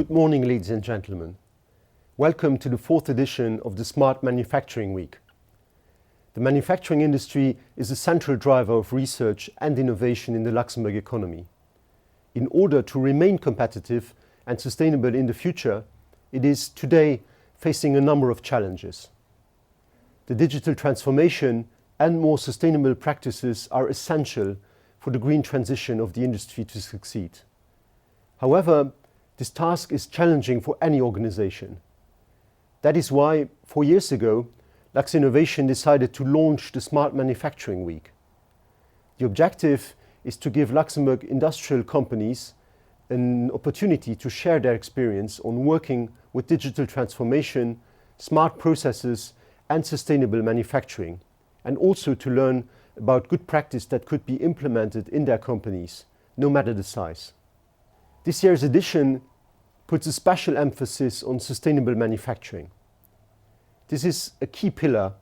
Good morning, ladies and gentlemen. Welcome to the fourth edition of the Smart Manufacturing Week. The manufacturing industry is a central driver of research and innovation in the Luxembourg economy. In order to remain competitive and sustainable in the future, it is today facing a number of challenges. The digital transformation and more sustainable practices are essential for the green transition of the industry to succeed. However, this task is challenging for any organization. That is why, 4 years ago, Lux Innovation decided to launch the Smart Manufacturing Week. The objective is to give Luxembourg industrial companies an opportunity to share their experience on working with digital transformation, smart processes, and sustainable manufacturing, and also to learn about good practice that could be implemented in their companies, no matter the size. This year's edition puts a special emphasis on sustainable manufacturing. This is a key pillar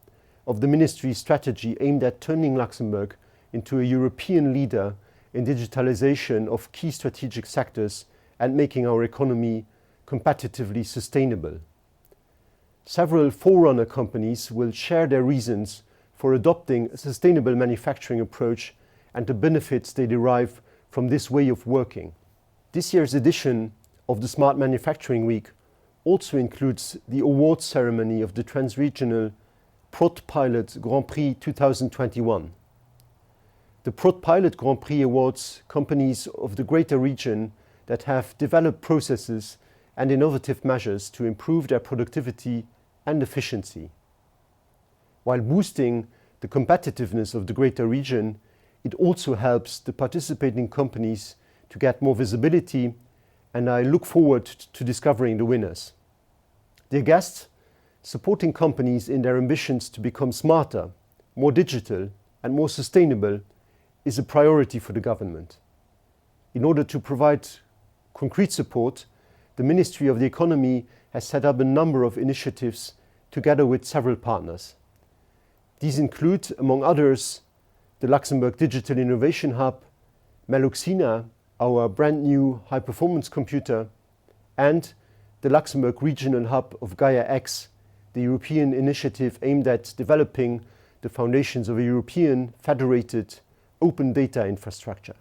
of the ministry's strategy aimed at turning Luxembourg into a European leader in digitalization of key strategic sectors and making our economy competitively sustainable. Several forerunner companies will share their reasons for adopting a sustainable manufacturing approach and the benefits they derive from this way of working. This year's edition of the Smart Manufacturing Week also includes the awards ceremony of the Transregional Prot Pilot Grand Prix 2021. The Prot Pilot Grand Prix awards companies of the greater region that have developed processes and innovative measures to improve their productivity and efficiency. While boosting the competitiveness of the greater region, it also helps the participating companies to get more visibility, and I look forward to discovering the winners. Dear guests, supporting companies in their ambitions to become smarter, more digital, and more sustainable is a priority for the government. In order to provide concrete support, the Ministry of the Economy has set up a number of initiatives together with several partners. These include, among others, the Luxembourg Digital Innovation Hub, Meluxina, our brand new high-performance computer, and the Luxembourg Regional Hub of Gaia X, the European initiative aimed at developing the foundations of a European federated open data infrastructure.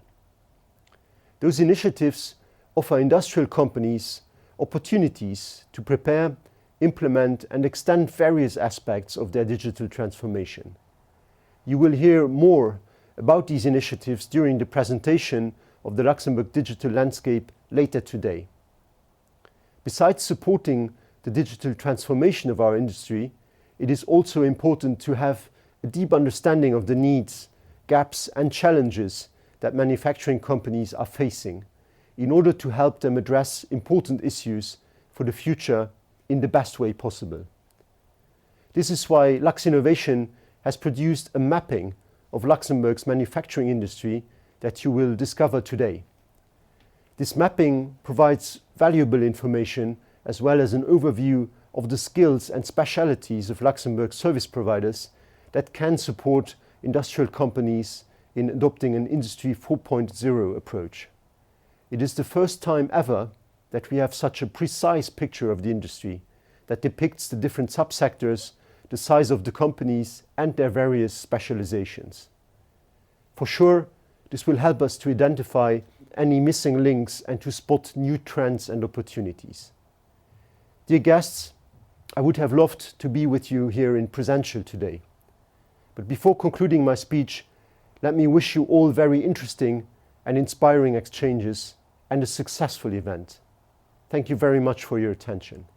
Those initiatives offer industrial companies opportunities to prepare, implement, and extend various aspects of their digital transformation. You will hear more about these initiatives during the presentation of the Luxembourg digital landscape later today. Besides supporting the digital transformation of our industry, it is also important to have a deep understanding of the needs, gaps, and challenges that manufacturing companies are facing in order to help them address important issues for the future in the best way possible. This is why Lux Innovation has produced a mapping of Luxembourg's manufacturing industry that you will discover today. This mapping provides valuable information as well as an overview of the skills and specialities of Luxembourg service providers that can support industrial companies in adopting an Industry 4.0 approach. It is the first time ever that we have such a precise picture of the industry that depicts the different subsectors, the size of the companies, and their various specializations. For sure, this will help us to identify any missing links and to spot new trends and opportunities. Dear guests, I would have loved to be with you here in presential today. But before concluding my speech, let me wish you all very interesting and inspiring exchanges and a successful event. Thank you very much for your attention.